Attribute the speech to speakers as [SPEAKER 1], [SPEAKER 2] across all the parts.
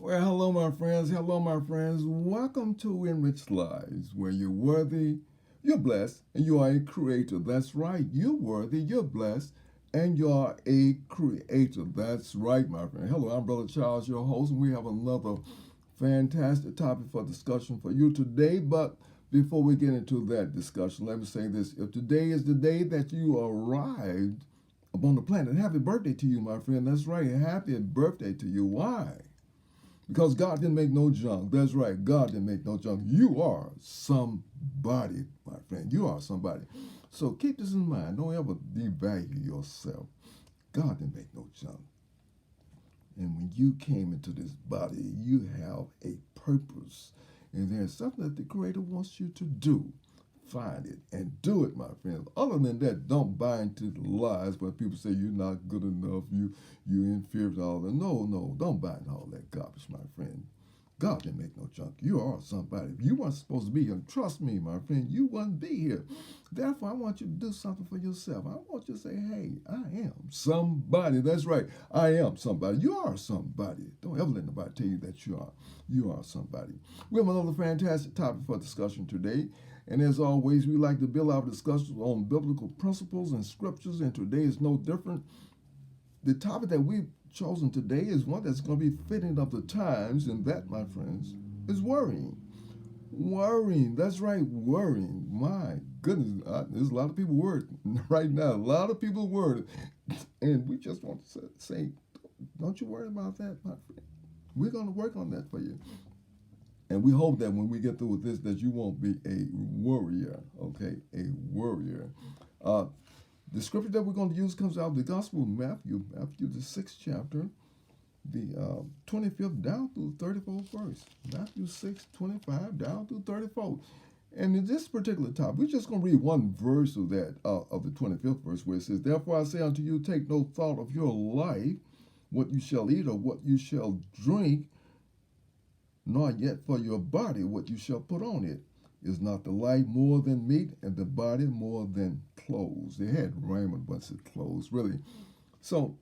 [SPEAKER 1] Well, hello, my friends. Hello, my friends. Welcome to Enriched Lives, where you're worthy, you're blessed, and you are a creator. That's right. You're worthy, you're blessed, and you are a creator. That's right, my friend. Hello, I'm Brother Charles, your host, and we have another fantastic topic for discussion for you today. But before we get into that discussion, let me say this. If today is the day that you arrived upon the planet, happy birthday to you, my friend. That's right. Happy birthday to you. Why? Because God didn't make no junk. That's right. God didn't make no junk. You are somebody, my friend. You are somebody. So keep this in mind. Don't ever devalue yourself. God didn't make no junk. And when you came into this body, you have a purpose. And there's something that the Creator wants you to do. Find it and do it, my friends. Other than that, don't buy into the lies where people say you're not good enough, you're inferior to all that. No, don't buy into all that garbage, my friend. God didn't make no junk. You are somebody. If you weren't supposed to be here, trust me, my friend, you wouldn't be here. Therefore, I want you to do something for yourself. I want you to say, hey, I am somebody. That's right. I am somebody. You are somebody. Don't ever let nobody tell you that you are. You are somebody. We have another fantastic topic for discussion today. And as always, we like to build our discussions on biblical principles and scriptures, and today is no different. The topic that we've chosen today is one that's going to be fitting of the times, and that, my friends, is worrying. Worrying, that's right, worrying. My goodness, there's a lot of people worried right now. A lot of people worried. And we just want to say, don't you worry about that, my friend. We're going to work on that for you. And we hope that when we get through with this, that you won't be a worrier, okay? A worrier. Uh, the scripture that we're going to use comes out of the Gospel of Matthew the 6th chapter, the 25th down through 34th verse. Matthew 6:25 down through 34th. And in this particular topic, we're just going to read one verse of that, of the 25th verse, where it says, "Therefore I say unto you, take no thought of your life, what you shall eat or what you shall drink, nor yet for your body what you shall put on it. Is not the life more than meat, and the body more than clothes?" They had raiment, but said clothes, really. So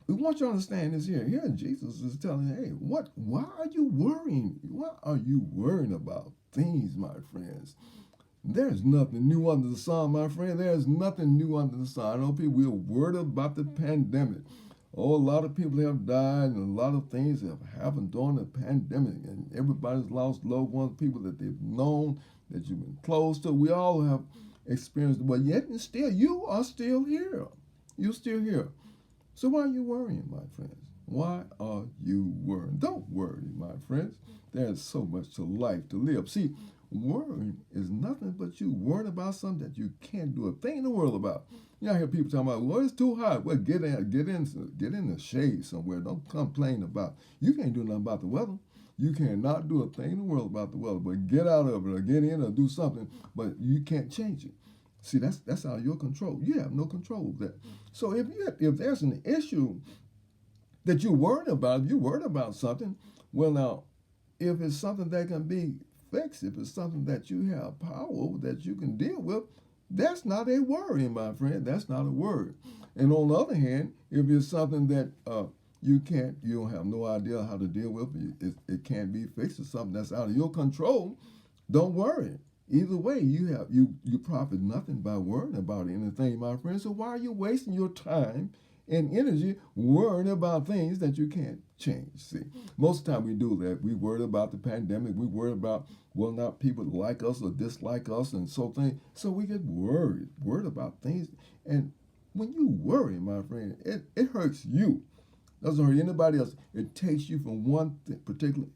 [SPEAKER 1] we want you to understand this here. Here Jesus is telling you, hey, why are you worrying? What are you worrying about? Things, my friends. There's nothing new under the sun, my friend. There's nothing new under the sun. I know people, we're worried about the pandemic. Oh, a lot of people have died, and a lot of things have happened during the pandemic, and everybody's lost loved ones, people that they've known, that you've been close to. We all have experienced it, but yet and still, you are still here. You're still here. So why are you worrying, my friends? Why are you worrying? Don't worry, my friends. There's so much to life to live. See, worrying is nothing but you worrying about something that you can't do a thing in the world about. You know, I hear people talking about, well, it's too hot. Well, get in the shade somewhere. Don't complain about. You can't do nothing about the weather. You cannot do a thing in the world about the weather, but get out of it or get in or do something, but you can't change it. See, that's out of your control. You have no control of that. So if there's an issue that you're worried about, if you're worried about something, well now, if it's something that can be fixed, if it's something that you have power over that you can deal with, that's not a worry, my friend. That's not a worry. And on the other hand, if it's something that you don't have no idea how to deal with, it can't be fixed, it's something that's out of your control, don't worry. Either way, you profit nothing by worrying about anything, my friend. So why are you wasting your time and energy worrying about things that you can't change? See, most of the time we do that. We worry about the pandemic. We worry about whether or not people like us or dislike us, and so we get worried about things. And when you worry, my friend, it hurts you. Doesn't hurt anybody else. It takes you from one particular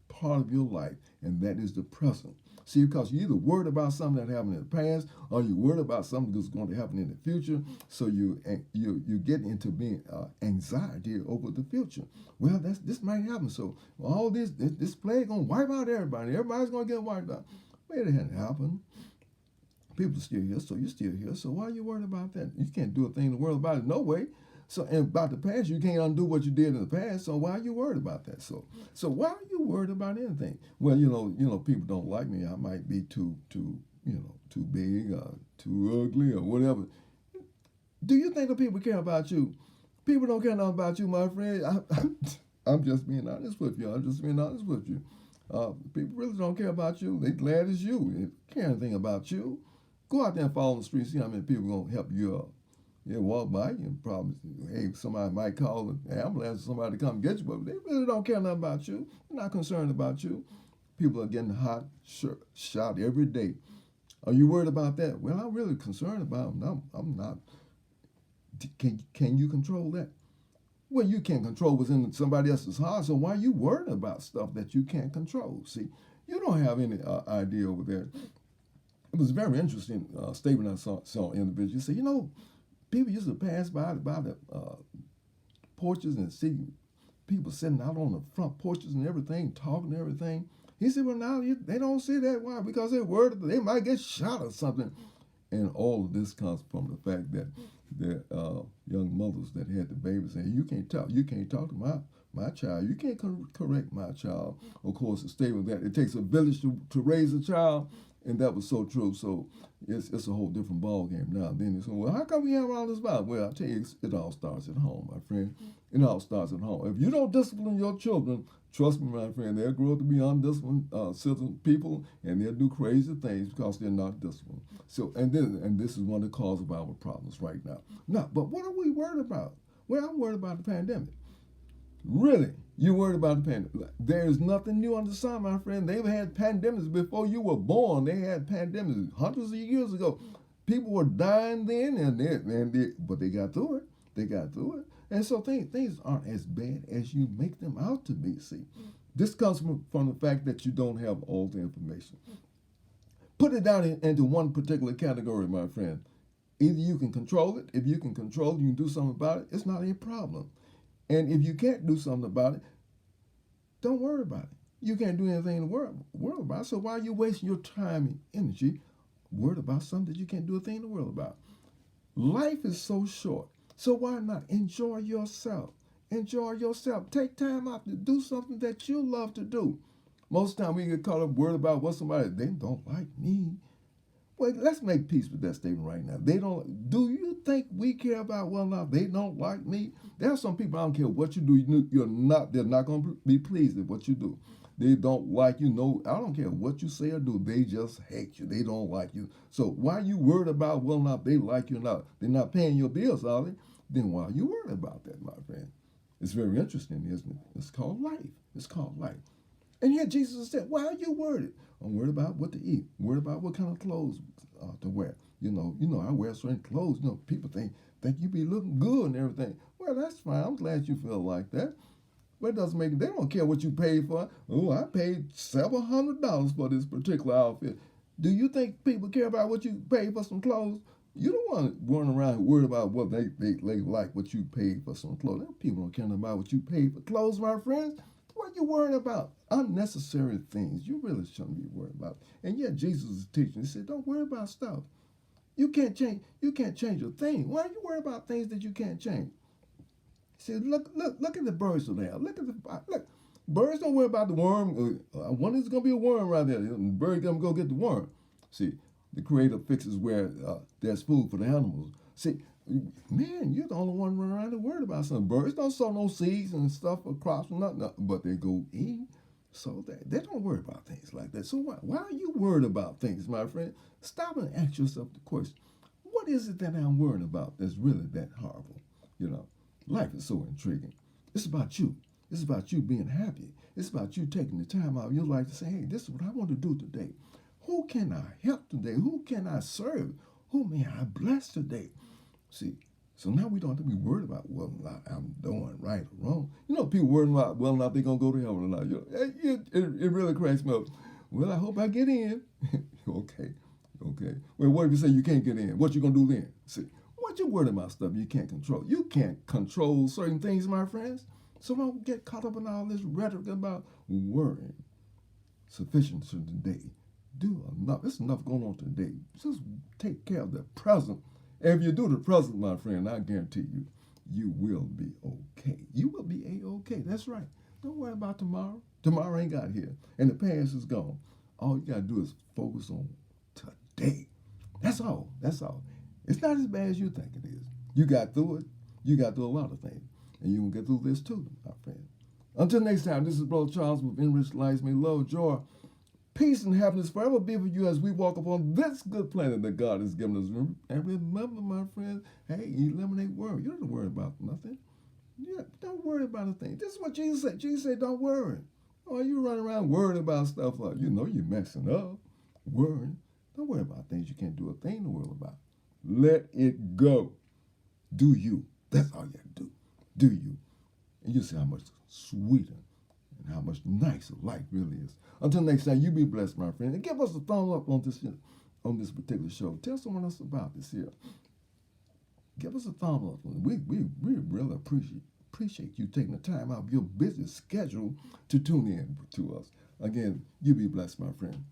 [SPEAKER 1] part of your life, and that is the present. See, because you're either worried about something that happened in the past, or you're worried about something that's going to happen in the future. So you get into being anxiety over the future. Well, this might happen. So all this plague gonna wipe out everybody. Everybody's gonna get wiped out. But it hadn't happened. People are still here, so you're still here. So why are you worried about that? You can't do a thing in the world about it, no way. So and about the past, you can't undo what you did in the past. So why are you worried about that? So why are you worried about anything? Well, people don't like me. I might be too too big, too ugly, or whatever. Do you think the people care about you? People don't care nothing about you, my friend. I'm just being honest with you. I'm just being honest with you. People really don't care about you. They glad it's you. They care anything about you. Go out there and follow the street. See how many people gonna help you up. You walk by, you probably, hey, somebody might call an ambulance or somebody to come get you, but they really don't care nothing about you. They're not concerned about you. People are getting hot, shot every day. Are you worried about that? Well, I'm really concerned about them. I'm not. Can you control that? Well, you can't control what's in somebody else's heart, so why are you worried about stuff that you can't control? See, you don't have any idea over there. It was a very interesting statement I saw in the video. You say, people used to pass by the porches and see people sitting out on the front porches and everything, talking and everything. He said, well, now they don't see that. Why? Because they're worried that they might get shot or something. And all of this comes from the fact that the young mothers that had the babies saying, you can't talk to my child. You can't correct my child. Of course, the statement that it takes a village to raise a child. And that was so true. So it's a whole different ball game now. Then they say, well, how come we have all this violence? Well, I tell you, it all starts at home, my friend. It all starts at home. If you don't discipline your children, trust me, my friend, they'll grow up to be undisciplined citizen people, and they'll do crazy things because they're not disciplined. So, and this is one of the causes of our problems right now. Now, but what are we worried about? Well, I'm worried about the pandemic. Really? You worried about the pandemic? There's nothing new under the sun, my friend. They've had pandemics before you were born. They had pandemics hundreds of years ago. People were dying then, but they got through it. They got through it. And so things aren't as bad as you make them out to be. See, this comes from the fact that you don't have all the information. Put it down into one particular category, my friend. Either you can control it. If you can control it, you can do something about it. It's not a problem. And if you can't do something about it, don't worry about it. You can't do anything in the world about it. So why are you wasting your time and energy worried about something that you can't do a thing in the world about? Life is so short. So why not enjoy yourself? Enjoy yourself. Take time out to do something that you love to do. Most time we get caught up worried about what they don't like me. Well, let's make peace with that statement right now. They don't. Do you think we care about whether or not they don't like me? There are some people, I don't care what you do, they're not going to be pleased with what you do. They don't like you. No, I don't care what you say or do. They just hate you. They don't like you. So why are you worried about whether or not they like you or not? They're not paying your bills, are they? Then why are you worried about that, my friend? It's very interesting, isn't it? It's called life. It's called life. And yet Jesus said, why are you worried? I'm worried about what to eat. I'm worried about what kind of clothes to wear. I wear certain clothes. People think you be looking good and everything. Well, that's fine. I'm glad you feel like that. But it doesn't make, they don't care what you paid for. Oh, I paid several $100 for this particular outfit. Do you think people care about what you paid for some clothes? You don't want to run around worried about what they like what you paid for some clothes. People don't care about what you paid for clothes, my friends. What are you worried about? Unnecessary things you really shouldn't be worried about. And yet Jesus is teaching. He said, don't worry about stuff. You can't change a thing. Why are you worried about things that you can't change? He said, look at the birds of the air. Look. Birds don't worry about the worm. When is going to be a worm right there? The bird going to go get the worm. See, the Creator fixes where there's food for the animals. See, man, you're the only one running around and worried about something. Birds don't sow no seeds and stuff or crops or nothing, but they go eat. So they don't worry about things like that. So why are you worried about things, my friend? Stop and ask yourself the question, what is it that I'm worried about that's really that horrible? Life is so intriguing. It's about you. It's about you being happy. It's about you taking the time out of your life to say, hey, this is what I want to do today. Who can I help today? Who can I serve? Who may I bless today? See, so now we don't have to be worried about whether or not I'm doing right or wrong. People worried about whether or not they're going to go to heaven or not. It really cracks me up. Well, I hope I get in. Okay. Well, what if you say you can't get in? What you going to do then? See, what you worried about stuff you can't control? You can't control certain things, my friends. So don't get caught up in all this rhetoric about worrying. Sufficient for today. Do enough. There's enough going on today. Just take care of the present. If you do the present, my friend, I guarantee you, you will be okay. You will be A-okay. That's right. Don't worry about tomorrow. Tomorrow ain't got here. And the past is gone. All you got to do is focus on today. That's all. It's not as bad as you think it is. You got through it. You got through a lot of things. And you will get through this too, my friend. Until next time, this is Brother Charles with Enriched Lives. May love, joy, peace, and happiness forever be with you as we walk upon this good planet that God has given us. And remember, my friends, hey, eliminate worry. You don't have to worry about nothing. Yeah, don't worry about a thing. This is what Jesus said. Jesus said, don't worry. Oh, you running around worried about stuff like, you know you're messing up, worrying. Don't worry about things you can't do a thing to worry about. Let it go. Do you. That's all you have to do. Do you. And you'll see how much sweeter and how much nicer life really is. Until next time, you be blessed, my friend. And give us a thumbs up on this particular show. Tell someone else about this here. Give us a thumbs up. We really appreciate you taking the time out of your busy schedule to tune in to us. Again, you be blessed, my friend.